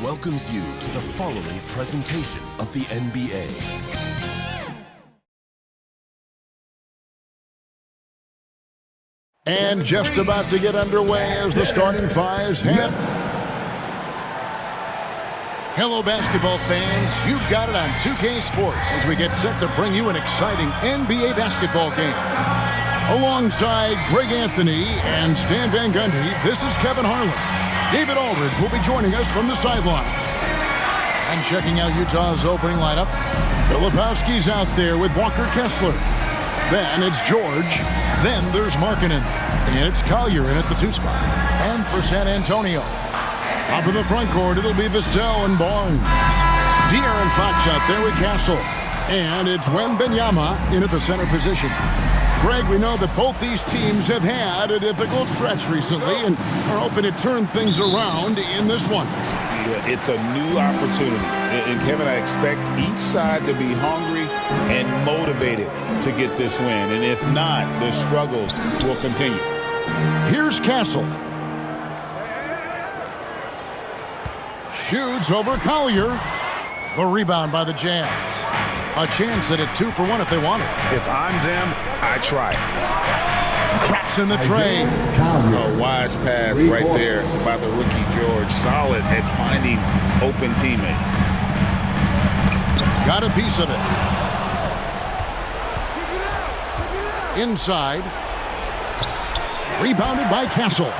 welcomes you to the following presentation of the NBA. And just about to get underway as the starting fives hit. Hello, basketball fans. You've got it on 2K Sports as we get set to bring you an exciting NBA basketball game. Alongside Greg Anthony and Stan Van Gundy, this is Kevin Harlan. David Aldridge will be joining us from the sideline. And checking out Utah's opening lineup, Filipowski's out there with Walker Kessler. Then it's George. Then there's Markkanen. And it's Collier in at the 2 spot. And for San Antonio, up in the front court, it'll be Vassell and Barnes. De'Aaron Fox out there with Castle. And it's Wembanyama in at the center position. Greg, we know that both these teams have had a difficult stretch recently and are hoping to turn things around in this one. Yeah, it's a new opportunity. And Kevin, I expect each side to be hungry and motivated to get this win. And if not, the struggles will continue. Here's Castle. Shoots over Collier. The rebound by the Jazz. A chance at it 2 for 1 if they want it. If I'm them, I try it. Traps in the tray. A wise pass right there by the rookie George. Solid at finding open teammates. Got a piece of it. Inside. Rebounded by Castle.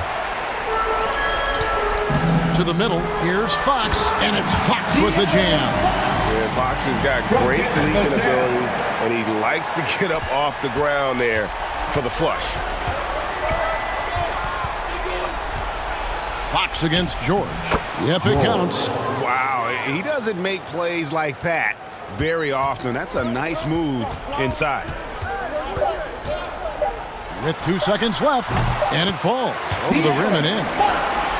To the middle. Here's Fox. And it's Fox with the jam. Yeah, Fox has got great leaping ability, and he likes to get up off the ground there for the flush. Fox against George. Yep, it counts. Wow, he doesn't make plays like that very often. That's a nice move inside. With 2 seconds left, and it falls over the rim and in.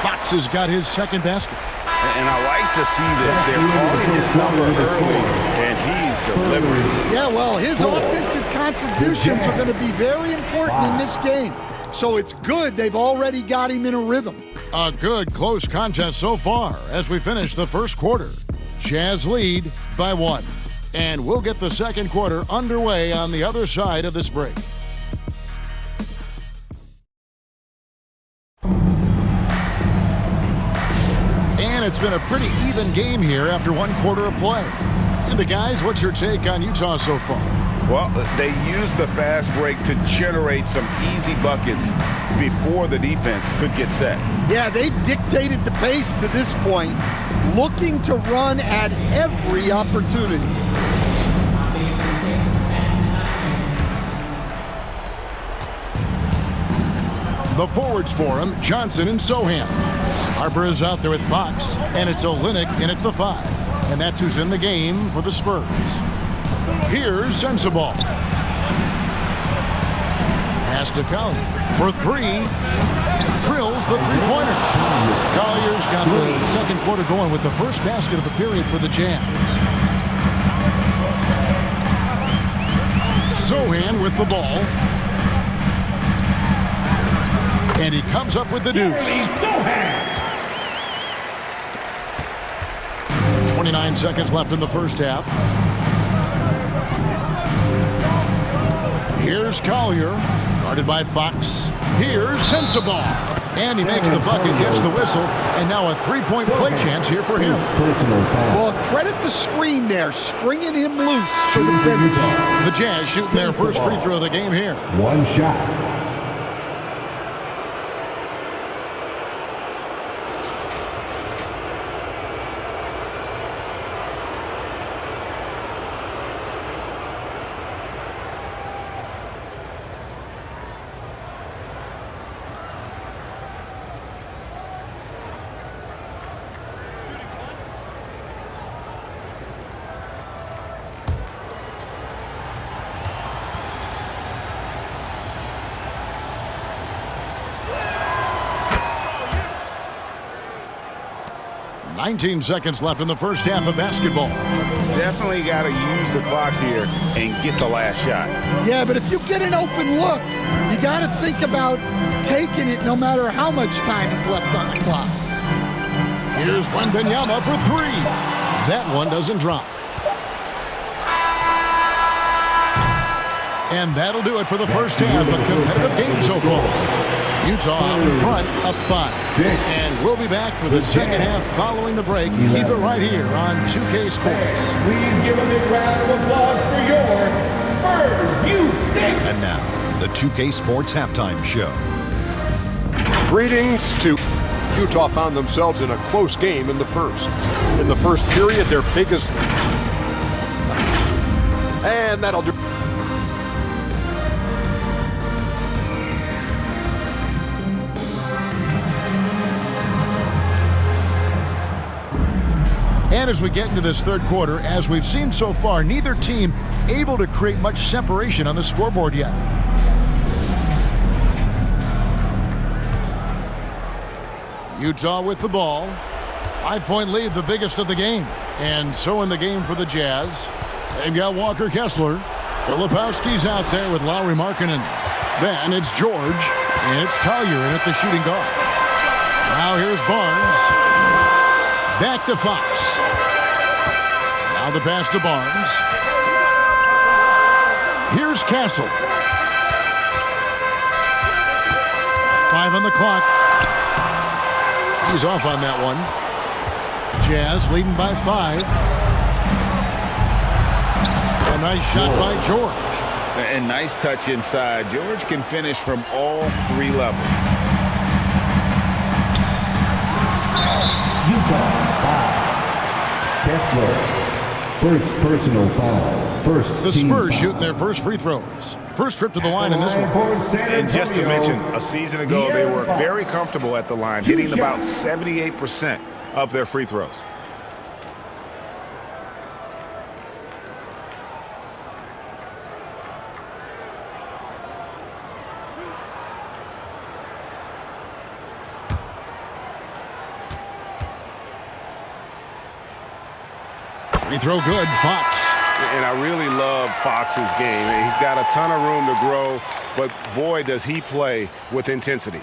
Fox has got his second basket. And I like to see this. They're calling his number early, and he's delivering. Yeah, well, his offensive contributions are going to be very important in this game. So it's good they've already got him in a rhythm. A good close contest so far as we finish the first quarter. Jazz lead by 1. And we'll get the second quarter underway on the other side of this break. And it's been a pretty even game here after 1 quarter of play. And guys, what's your take on Utah so far? Well, they used the fast break to generate some easy buckets before the defense could get set. Yeah, they've dictated the pace to this point, looking to run at every opportunity. The forwards for him, Johnson and Sohan. Harper is out there with Fox, and it's Olynyk in at the 5. And that's who's in the game for the Spurs. Here's Sensabaugh. Pass to Collier for 3. Drills the three-pointer. Collier's got the second quarter going with the first basket of the period for the Jazz. Sohan with the ball. And he comes up with the deuce. 29 seconds left in the first half. Here's Collier, guarded by Fox. Here's Sensabaugh. And he makes the bucket, gets the whistle, and now a 3-point play chance here for him. Well, credit the screen there, springing him loose for the finish. The Jazz shooting their first free throw of the game here. 1 shot. Nineteen seconds left in the first half of basketball. Definitely got to use the clock here and get the last shot. Yeah, but if you get an open look, you got to think about taking it no matter how much time is left on the clock. Here's Wembanyama for three. That one doesn't drop. And that'll do it for the first half of competitive game so far. Utah in front, up 5. And we'll be back for the second half following the break. Keep it right here on 2K Sports. Please give a big round of applause for your Spurs. You think. And now, the 2K Sports Halftime Show. Greetings to... Utah found themselves in a close game in the first. In the first period, their biggest... And that'll do... And as we get into this third quarter, as we've seen so far, neither team able to create much separation on the scoreboard yet. Utah with the ball. 5-point lead, the biggest of the game. And so in the game for the Jazz. They've got Walker Kessler. Filipowski's out there with Lauri Markkanen. Then it's George, and it's Collier in at the shooting guard. Now here's Barnes. Back to Fox. Now the pass to Barnes. Here's Castle. 5 on the clock. He's off on that one. Jazz leading by 5. A nice shot by George. And nice touch inside. George can finish from all 3 levels. Utah foul. Kessler. First personal foul. First The team Spurs foul. shooting their first free throws. First trip to the line in this one. And just to mention, a season ago, they were very comfortable at the line, hitting about 78% of their free throws. Free throw good, Fox. And I really love Fox's game. He's got a ton of room to grow, but boy, does he play with intensity.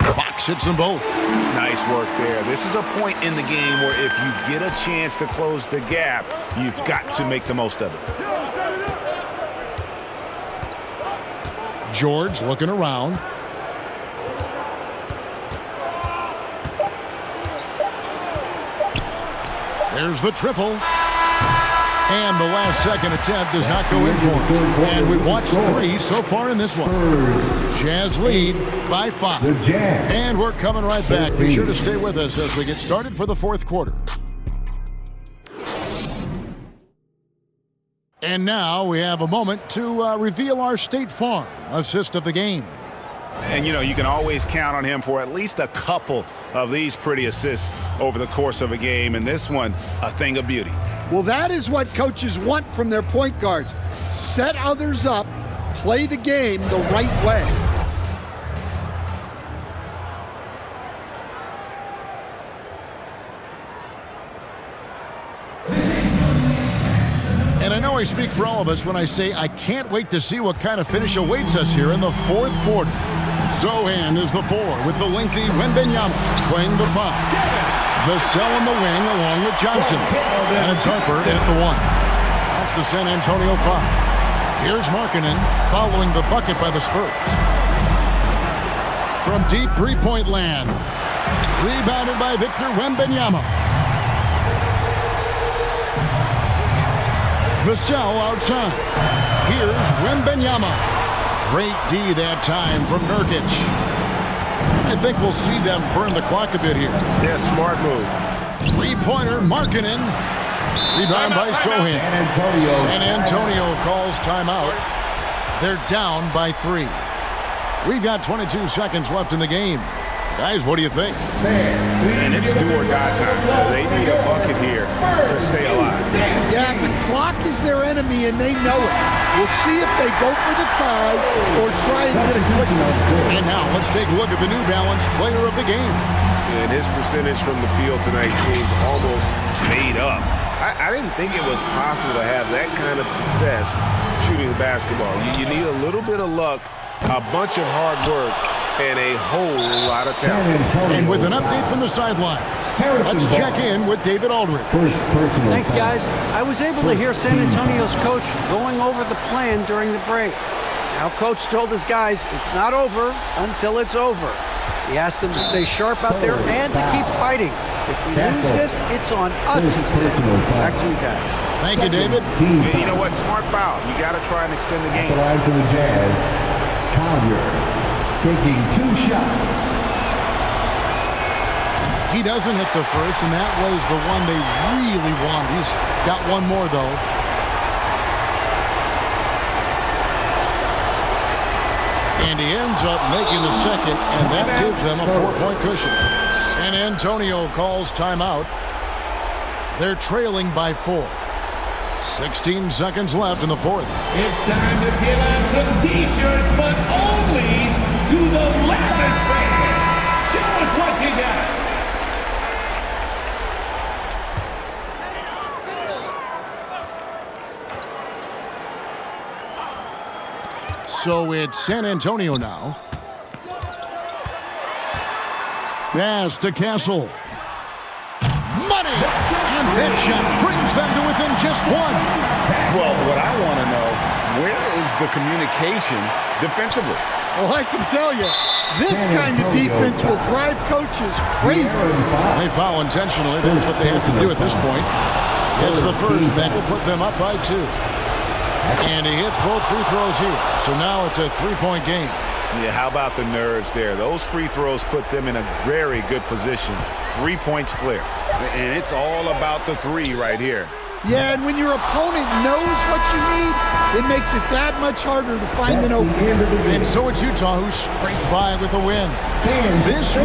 Fox hits them both. Nice work there. This is a point in the game where if you get a chance to close the gap, you've got to make the most of it. George looking around. There's the triple. And the last second attempt does not go in for him. And we've watched 3 so far in this one. Jazz lead by 5. And we're coming right back. Be sure to stay with us as we get started for the fourth quarter. And now we have a moment to reveal our State Farm assist of the game. And, you know, you can always count on him for at least a couple of these pretty assists over the course of a game. And this one, a thing of beauty. Well, that is what coaches want from their point guards. Set others up, play the game the right way. And I know I speak for all of us when I say I can't wait to see what kind of finish awaits us here in the fourth quarter. Zohan is the 4 with the lengthy Wembanyama playing the 5. Vassell on the wing along with Johnson. And it's Harper at the 1. That's the San Antonio 5. Here's Markkanen following the bucket by the Spurs. From deep three-point land. Rebounded by Victor Wembanyama. Vassell outside. Here's Wembanyama. Great D that time from Nurkic. I think we'll see them burn the clock a bit here. Yeah, smart move. Three-pointer, Markkanen. Rebound by Zohan. San Antonio calls timeout. They're down by 3. We've got 22 seconds left in the game. Guys, what do you think? And it's do or die time. They need a bucket here to stay alive. Yeah, the clock is their enemy, and they know it. We'll see if they go for the tie or try and get a quick one. And now let's take a look at the New Balance player of the game. And his percentage from the field tonight seems almost made up. I didn't think it was possible to have that kind of success shooting the basketball. You need a little bit of luck, a bunch of hard work, and a whole lot of talent. And with an update from the sideline, let's check in with David Aldridge. Thanks, guys. I was able to hear San Antonio's coach going over the plan during the break. Now, coach told his guys it's not over until it's over. He asked them to stay sharp out there and to keep fighting. If we lose this, it's on us, he said. Back to you guys. Thank you, David. You know what? Smart foul. You got to try and extend the game. Line for the Jazz. Collier taking 2 shots. He doesn't hit the first, and that was the one they really wanted. He's got one more, though. And he ends up making the second, and that gives them a 4-point cushion. San Antonio calls timeout. They're trailing by 4. 16 seconds left in the fourth. It's time to give out some T-shirts, but only to the Lakers fans. Show us what you got. So it's San Antonio now. Pass to Castle. Money! And that shot brings them to within just 1. Well, what I want to know, where is the communication defensively? Well, I can tell you, this kind of defense will drive coaches crazy. They foul intentionally. That's what they have to do at this point. It's the first. That will put them up by 2. And he hits both free throws here. So now it's a 3-point game. Yeah, how about the nerves there? Those free throws put them in a very good position. 3 points clear. And it's all about the 3 right here. Yeah, and when your opponent knows what you need, it makes it that much harder to find an opening. And so it's Utah who scraped by with a win. This